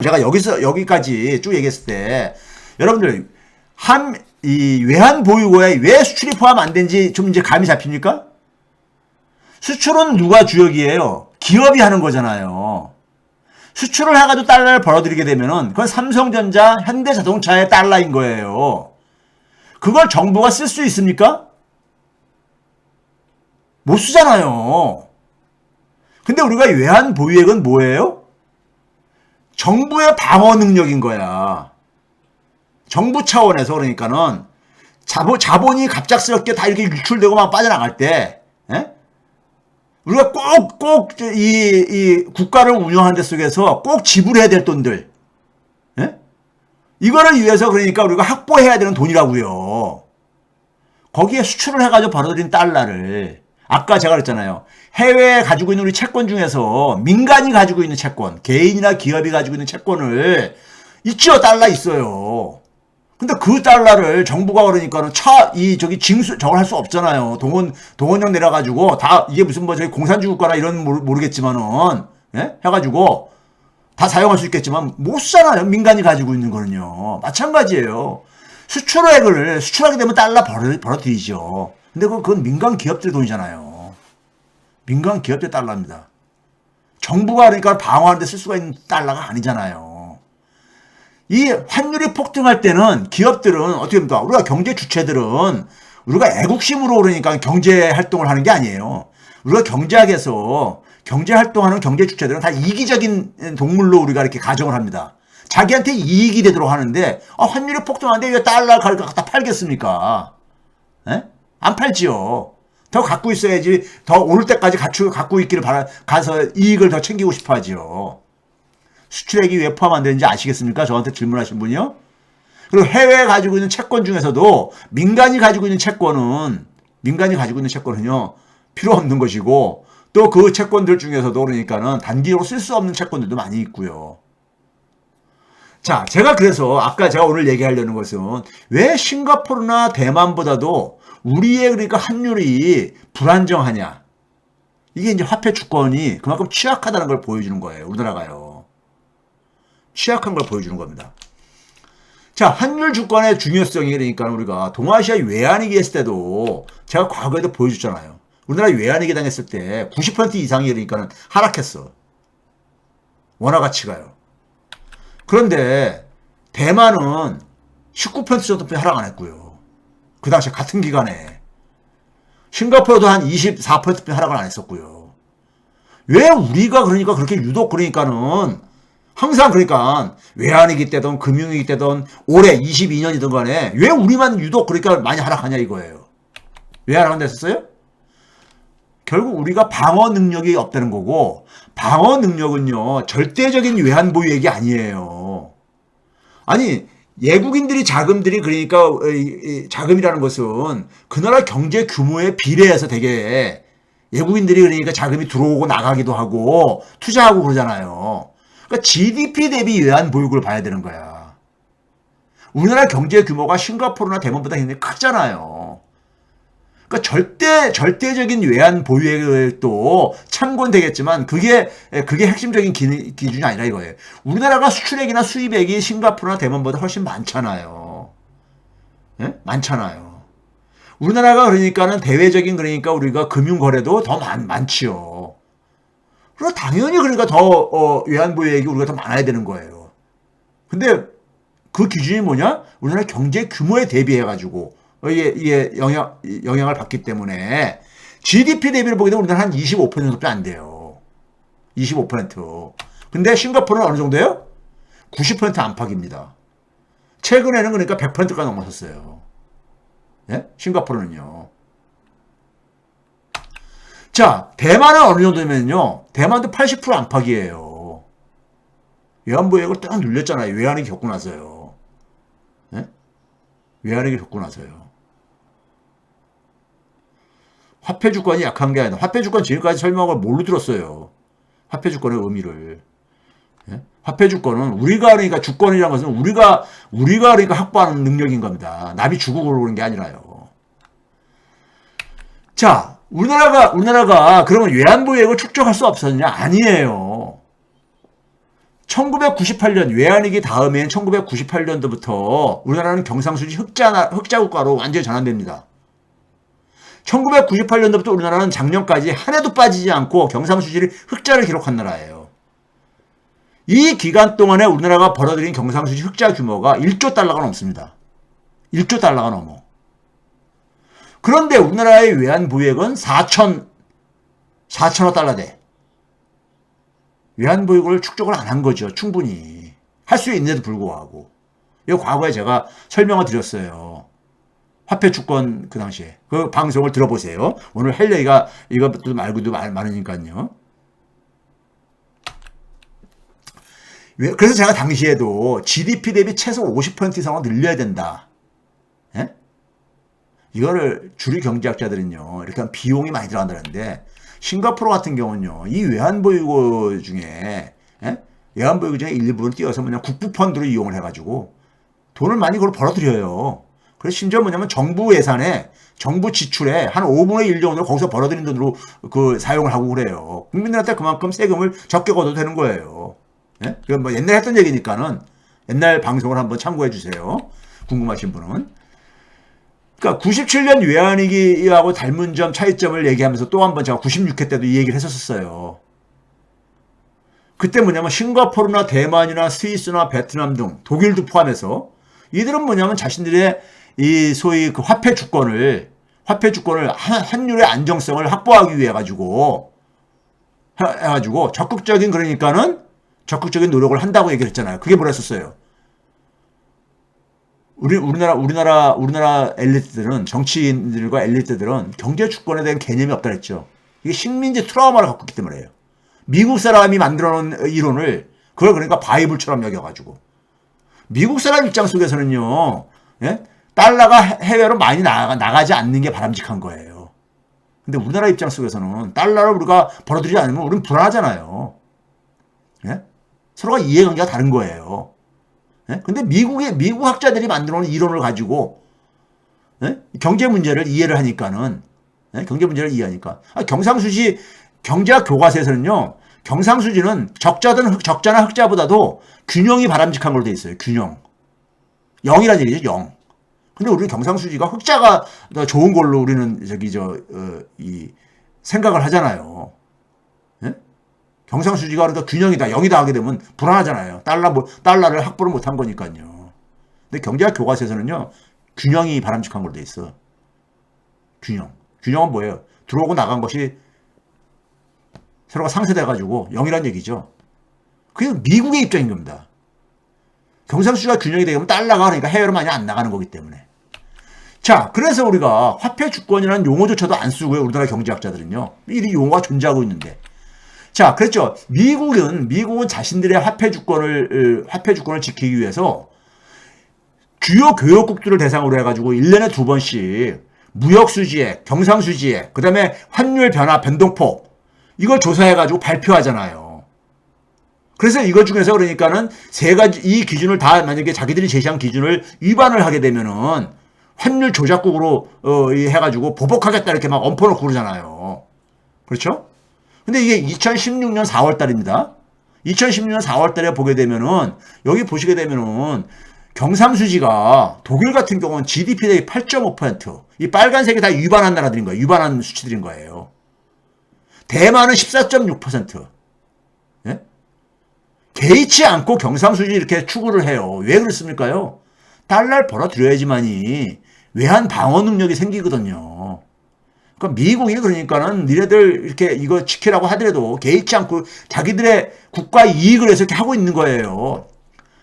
제가 여기까지 쭉 얘기했을 때 여러분들 이 외환 보유고에 왜 수출이 포함 안 된지 좀 이제 감이 잡힙니까? 수출은 누가 주역이에요? 기업이 하는 거잖아요. 수출을 해가지고 달러를 벌어들이게 되면은 그건 삼성전자, 현대자동차의 달러인 거예요. 그걸 정부가 쓸 수 있습니까? 못 쓰잖아요. 근데 우리가 외환 보유액은 뭐예요? 정부의 방어 능력인 거야. 정부 차원에서 그러니까는 자본이 갑작스럽게 다 이렇게 유출되고 막 빠져나갈 때, 예? 우리가 꼭 이 국가를 운영하는 데 속에서 꼭 지불해야 될 돈들, 예? 이거를 위해서 그러니까 우리가 확보해야 되는 돈이라고요. 거기에 수출을 해가지고 벌어들인 달러를 아까 제가 그랬잖아요. 해외에 가지고 있는 우리 채권 중에서 민간이 가지고 있는 채권, 개인이나 기업이 가지고 있는 채권을 있죠. 달러 있어요. 근데 그 달러를 정부가 그러니까는 저걸 할 수 없잖아요. 동원령 내려가지고 다 이게 무슨 저기 공산주의 국가나 이런 모르겠지만은, 예? 해가지고 다 사용할 수 있겠지만 못 쓰잖아요. 민간이 가지고 있는 거는요. 마찬가지예요. 수출하게 되면 달러 벌어들이죠. 근데 그건 민간 기업들 돈이잖아요. 민간 기업들 달러입니다. 정부가 그러니까 방어하는 데 쓸 수가 있는 달러가 아니잖아요. 이 환율이 폭등할 때는 기업들은 어떻게 합니까? 우리가 경제 주체들은 우리가 애국심으로 그러니까 경제 활동을 하는 게 아니에요. 우리가 경제학에서 경제 활동하는 경제 주체들은 다 이기적인 동물로 우리가 이렇게 가정을 합니다. 자기한테 이익이 되도록 하는데 환율이 폭등하는데 왜 달러 갖다 팔겠습니까? 에? 안 팔지요. 더 갖고 있어야지 더 오를 때까지 갖고 있기를 가서 이익을 더 챙기고 싶어 하지요. 수출액이 왜 포함 안 되는지 아시겠습니까? 저한테 질문하신 분이요. 그리고 해외에 가지고 있는 채권 중에서도 민간이 가지고 있는 채권은요, 필요 없는 것이고, 또 그 채권들 중에서도 그러니까는 단기적으로 쓸 수 없는 채권들도 많이 있고요. 자, 그래서 아까 제가 오늘 얘기하려는 것은 왜 싱가포르나 대만보다도 우리의 그러니까 환율이 불안정하냐. 이게 이제 화폐 주권이 그만큼 취약하다는 걸 보여주는 거예요. 우리나라가요. 취약한 걸 보여주는 겁니다. 자, 환율 주권의 중요성이 그러니까 우리가 동아시아 외환위기 했을 때도 제가 과거에도 보여줬잖아요. 우리나라 외환위기 당했을 때 90% 이상이 그러니까 하락했어. 원화 가치가요. 그런데 대만은 19% 정도 하락 안 했고요. 그 당시에 같은 기간에. 싱가포르도 한 24% 하락을 안 했었고요. 왜 우리가 그러니까 그렇게 유독 그러니까는 항상 그러니까 외환위기 때든 금융위기 때든 올해 22년이든 간에 왜 우리만 유독 그러니까 많이 하락하냐 이거예요. 왜 하락한다 했었어요? 결국 우리가 방어 능력이 없다는 거고, 방어 능력은요 절대적인 외환 보유액이 아니에요. 아니 외국인들이 자금들이 그러니까 자금이라는 것은 그 나라 경제 규모에 비례해서 되게 외국인들이 그러니까 자금이 들어오고 나가기도 하고 투자하고 그러잖아요. 그러니까 GDP 대비 외환 보유고를 봐야 되는 거야. 우리나라 경제 규모가 싱가포르나 대만보다 굉장히 크잖아요. 그러니까 절대적인 외환 보유액도 참고는 되겠지만 그게 핵심적인 기준이 아니라 이거예요. 우리나라가 수출액이나 수입액이 싱가포르나 대만보다 훨씬 많잖아요. 예? 많잖아요. 우리나라가 그러니까는 대외적인 그러니까 우리가 금융 거래도 더 많지요. 그럼 당연히 그러니까 더 외환 보유액이 우리가 더 많아야 되는 거예요. 근데 그 기준이 뭐냐? 우리나라 경제 규모에 대비해 가지고 이게 영향을 받기 때문에 GDP 대비를 보게 되면 우리나라 한 25% 정도밖에 안 돼요. 25%. 근데 싱가포르는 어느 정도예요? 90% 안팎입니다. 최근에는 그러니까 100%가 넘어섰어요. 예? 싱가포르는요. 자, 대만은 어느 정도냐면요. 대만도 80% 안팎이에요. 외환보유액을 딱 눌렸잖아요. 외환위기 겪고 나서요. 예? 외환위기 겪고 나서요. 화폐 주권이 약한 게 아니라 화폐 주권 지금까지 설명을 뭘로 들었어요. 화폐 주권의 의미를. 예? 화폐 주권은 우리가 그러니까 주권이라는 것은 우리가 그러니까 확보하는 능력인 겁니다. 남이 주고 그러는 게 아니라요. 자, 우리나라가 그러면 외환 보유액을 축적할 수 없었느냐? 아니에요. 1998년 외환위기 다음엔 1998년도부터 우리나라는 경상수지 흑자 국가로 완전히 전환됩니다. 1998년도부터 우리나라는 작년까지 한 해도 빠지지 않고 경상수지를 흑자를 기록한 나라예요. 이 기간 동안에 우리나라가 벌어들인 경상수지 흑자 규모가 1조 달러가 넘습니다. 1조 달러가 넘어. 그런데 우리나라의 외환 보유액은 4천억 달러대. 외환 보유액을 축적을 안 한 거죠. 충분히. 할 수 있는데도 불구하고. 이거 과거에 제가 설명을 드렸어요. 화폐 주권 그 당시에. 그 방송을 들어보세요. 오늘 할 얘기가 이것도 말고도 많으니까요. 그래서 제가 당시에도 GDP 대비 최소 50% 이상은 늘려야 된다. 예? 이거를 주류 경제학자들은요, 이렇게 하면 비용이 많이 들어간다는데, 싱가포르 같은 경우는요, 이 외환보유고 중에, 예? 외환보유고 중에 일부분 띄어서 그냥 국부펀드로 이용을 해가지고, 돈을 많이 그걸 벌어들여요. 그래서 심지어 뭐냐면 정부 예산에, 정부 지출에 한 5분의 1 정도를 거기서 벌어들인 돈으로 그 사용을 하고 그래요. 국민들한테 그만큼 세금을 적게 걷어도 되는 거예요. 예? 그건 뭐 옛날에 했던 얘기니까는 옛날 방송을 한번 참고해 주세요. 궁금하신 분은. 그러니까 97년 외환위기하고 닮은 점 차이점을 얘기하면서 또 한번 제가 96회 때도 이 얘기를 했었어요. 그때 뭐냐면 싱가포르나 대만이나 스위스나 베트남 등 독일도 포함해서 이들은 뭐냐면 자신들의 이 소위 그 화폐 주권을 환율의 안정성을 확보하기 위해 해가지고 적극적인 그러니까는 적극적인 노력을 한다고 얘기를 했잖아요. 그게 뭐라 했었어요? 우리나라 엘리트들은, 정치인들과 엘리트들은 경제 주권에 대한 개념이 없다 그랬죠. 이게 식민지 트라우마를 갖고 있기 때문에요. 미국 사람이 만들어 놓은 이론을 그걸 그러니까 바이블처럼 여겨가지고 미국 사람 입장 속에서는요, 예? 달러가 해외로 많이 나가지 않는 게 바람직한 거예요. 근데 우리나라 입장 속에서는 달러를 우리가 벌어들이지 않으면 우리는 불안하잖아요. 예? 서로가 이해관계가 다른 거예요. 예? 근데 미국 학자들이 만들어 놓은 이론을 가지고, 예? 경제 문제를 이해를 하니까는, 예? 경제 문제를 이해하니까. 경상수지, 경제학 교과서에서는요, 경상수지는 적자나 흑자보다도 균형이 바람직한 걸로 돼 있어요. 균형. 0이라는 얘기죠, 0. 근데 우리는 경상수지가 흑자가 더 좋은 걸로 우리는 생각을 하잖아요. 예? 경상수지가 그러니까 균형이다, 0이다 하게 되면 불안하잖아요. 달러를 확보를 못한 거니까요. 근데 경제학 교과서에서는요, 균형이 바람직한 걸로 돼 있어. 균형. 균형은 뭐예요? 들어오고 나간 것이 서로가 상쇄돼가지고 0이란 얘기죠. 그게 미국의 입장인 겁니다. 경상수지가 균형이 되면 달러가 그러니까 해외로 많이 안 나가는 거기 때문에. 자, 그래서 우리가 화폐 주권이라는 용어조차도 안 쓰고요. 우리나라 경제학자들은요. 이 용어가 존재하고 있는데. 자, 그랬죠. 미국은 자신들의 화폐 주권을 지키기 위해서 주요 교역국들을 대상으로 해가지고 1년에 2번씩 무역수지액, 경상수지액, 그 다음에 환율 변화 변동폭, 이걸 조사해가지고 발표하잖아요. 그래서 이것 중에서 그러니까는 세 가지, 이 기준을 다 만약에 자기들이 제시한 기준을 위반을 하게 되면은 환율 조작국으로, 해가지고 보복하겠다 이렇게 막 엎어놓고 그러잖아요. 그렇죠? 근데 이게 2016년 4월 달입니다. 2016년 4월 달에 보게 되면은, 여기 보시게 되면은, 경상수지가 독일 같은 경우는 GDP 대비 8.5%, 이 빨간색이 다 위반한 나라들인 거예요. 위반한 수치들인 거예요. 대만은 14.6%. 예? 개의치 않고 경상수지 이렇게 추구를 해요. 왜 그렇습니까요? 달러를 벌어들여야지만이 외환 방어 능력이 생기거든요. 그러니까 미국이 그러니까는 니네들 이렇게 이거 지키라고 하더라도 개의치 않고 자기들의 국가 이익을 해서 이렇게 하고 있는 거예요.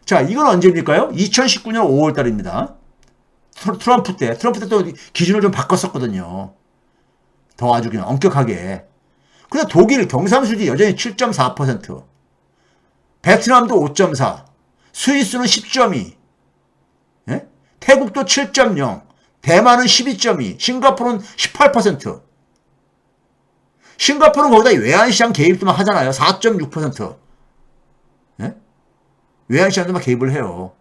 자, 이건 언제입니까요? 2019년 5월 달입니다. 트럼프 때 또 기준을 좀 바꿨었거든요. 더 아주 그냥 엄격하게. 근데 독일 경상수지 여전히 7.4%, 베트남도 5.4, 스위스는 10.2, 예? 태국도 7.0, 대만은 12.2, 싱가포르는 18%. 싱가포르는 거기다 외환시장 개입도 막 하잖아요. 4.6%. 예? 외환시장도 막 개입을 해요.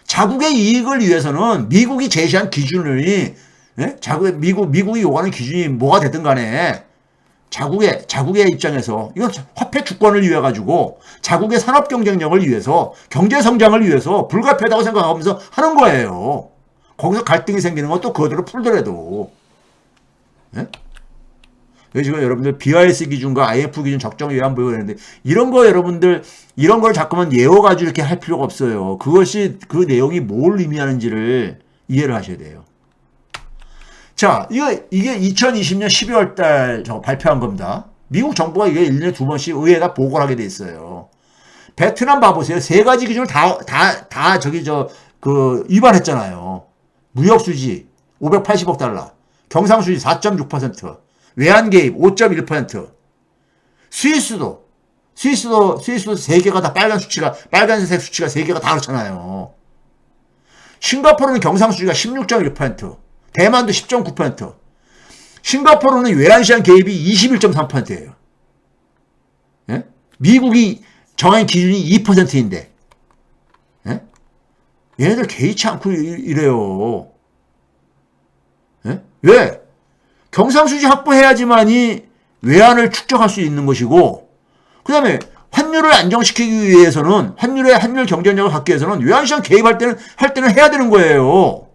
자국의 이익을 위해서는 미국이 제시한 기준이, 예? 미국이 요구하는 기준이 뭐가 됐든 간에 자국의 입장에서 이건 화폐 주권을 위해 가지고 자국의 산업 경쟁력을 위해서 경제 성장을 위해서 불가피하다고 생각하면서 하는 거예요. 거기서 갈등이 생기는 건 또 그대로 풀더라도. 예? 지금 여러분들 BIS 기준과 IF 기준 적정 외환 보유고 있는데 이런 거 여러분들 이런 걸 자꾸만 예워가지고 이렇게 할 필요가 없어요. 그것이 그 내용이 뭘 의미하는지를 이해를 하셔야 돼요. 자, 이게 2020년 12월 달 발표한 겁니다. 미국 정부가 이게 1년에 2번씩 의회에다 보고를 하게 돼 있어요. 베트남 봐보세요. 세 가지 기준을 위반했잖아요. 무역수지 580억 달러, 경상수지 4.6%, 외환 개입 5.1%, 스위스도 세 개가 다 빨간색 수치가 세 개가 다 그렇잖아요. 싱가포르는 경상수지가 16.1%, 대만도 10.9%, 싱가포르는 외환시장 개입이 21.3%예요. 예? 미국이 정한 기준이 2%인데, 예? 얘네들 개의치 않고 이래요. 예? 왜? 경상수지 확보해야지만이 외환을 축적할 수 있는 것이고, 그 다음에 환율을 안정시키기 위해서는, 환율 경쟁력을 갖기 위해서는 외환시장 개입할 때는 해야 되는 거예요.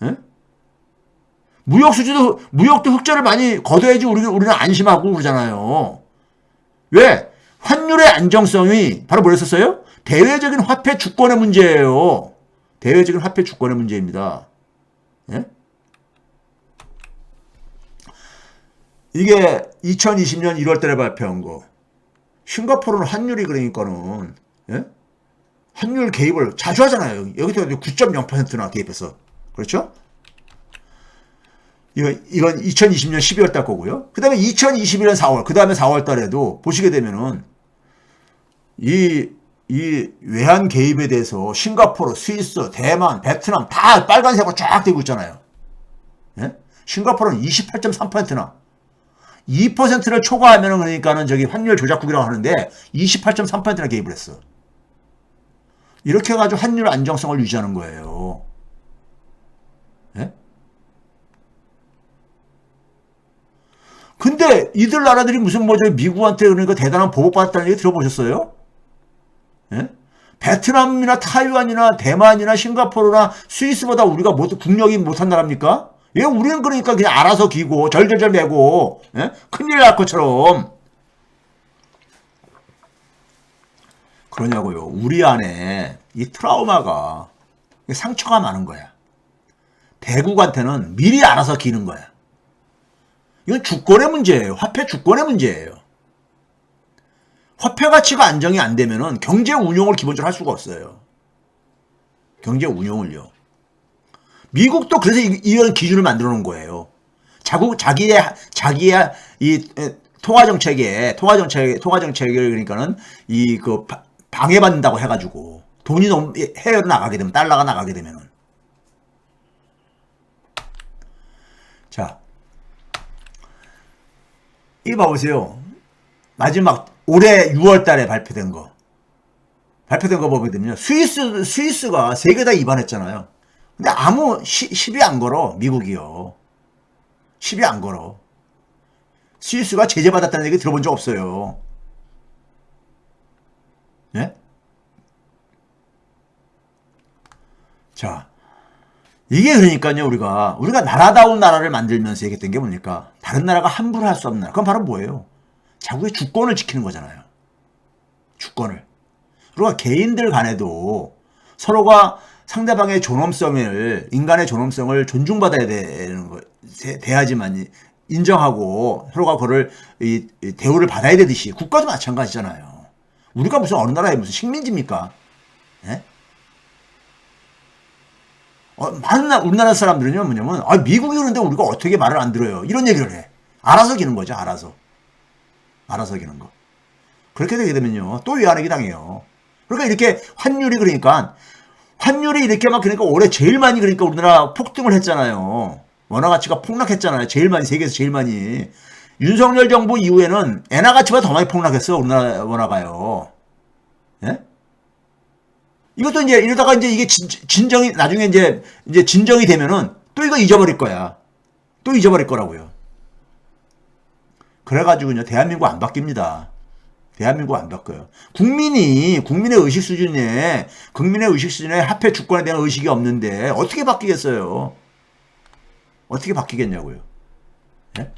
예? 무역도 흑자를 많이 거둬야지 우리는 안심하고 그러잖아요. 왜? 환율의 안정성이 바로 뭐랬었어요? 대외적인 화폐 주권의 문제예요. 대외적인 화폐 주권의 문제입니다. 예? 이게 2020년 1월 달에 발표한 거. 싱가포르는 환율이 그러니까는, 예? 환율 개입을 자주 하잖아요. 여기서 9.0%나 개입했어. 그렇죠? 이건 2020년 12월 달 거고요. 그 다음에 2021년 4월, 그 다음에 4월 달에도 보시게 되면은, 이 외환 개입에 대해서 싱가포르, 스위스, 대만, 베트남 다 빨간색으로 쫙 되고 있잖아요. 예? 싱가포르는 28.3%나 2%를 초과하면은 그러니까는 환율 조작국이라고 하는데 28.3%나 개입을 했어. 이렇게 해가지고 환율 안정성을 유지하는 거예요. 예? 근데 이들 나라들이 무슨 미국한테 그러니까 대단한 보복받았다는 얘기 들어보셨어요? 예? 베트남이나 타이완이나 대만이나 싱가포르나 스위스보다 우리가 국력이 못한 나라입니까? 예, 우리는 그러니까 그냥 알아서 기고 절절절 매고, 예? 큰일 날 것처럼 그러냐고요. 우리 안에 이 트라우마가 상처가 많은 거야. 대국한테는 미리 알아서 기는 거야. 이건 주권의 문제예요. 화폐 주권의 문제예요. 화폐 가치가 안정이 안 되면은 경제 운용을 기본적으로 할 수가 없어요. 경제 운용을요. 미국도 그래서 이런 기준을 만들어 놓은 거예요. 자기의 이 통화 정책을 그러니까는 방해받는다고 해가지고 돈이 너무 해외로 나가게 되면 달러가 나가게 되면은 자, 이 봐보세요. 마지막 올해 6월 달에 발표된 거 보게 되면요. 스위스가 세 개 다 위반했잖아요. 근데 시비 안 걸어, 미국이요. 시비 안 걸어. 스위스가 제재받았다는 얘기 들어본 적 없어요. 예? 자, 이게 그러니까요, 우리가 나라다운 나라를 만들면서 얘기했던 게 뭡니까? 다른 나라가 함부로 할 수 없는 나라. 그건 바로 뭐예요? 자국의 주권을 지키는 거잖아요. 주권을. 그리고 개인들 간에도 서로가 상대방의 인간의 존엄성을 존중받아야 되는 거, 돼야지만 인정하고 서로가 그걸 대우를 받아야 되듯이 국가도 마찬가지잖아요. 우리가 무슨 어느 나라의 무슨 식민지입니까? 예? 많은 우리나라 사람들은요, 뭐냐면, 미국이 그러는데 우리가 어떻게 말을 안 들어요. 이런 얘기를 해. 알아서 기는 거죠, 알아서 기는 거. 그렇게 되게 되면요, 또 외환위기 당해요. 그러니까 이렇게 환율이 이렇게 그러니까 올해 제일 많이 그러니까 우리나라 폭등을 했잖아요. 원화 가치가 폭락했잖아요. 제일 많이, 세계에서 제일 많이. 윤석열 정부 이후에는 엔화 가치보다 더 많이 폭락했어, 우리나라 원화가요. 예? 이것도 이러다가 이게 진정이, 나중에 진정이 되면은 또 이거 잊어버릴 거야. 또 잊어버릴 거라고요. 그래가지고요, 대한민국 안 바뀝니다. 대한민국 안 바꿔요. 국민의 의식 수준에, 화폐 주권에 대한 의식이 없는데, 어떻게 바뀌겠어요? 어떻게 바뀌겠냐고요. 예?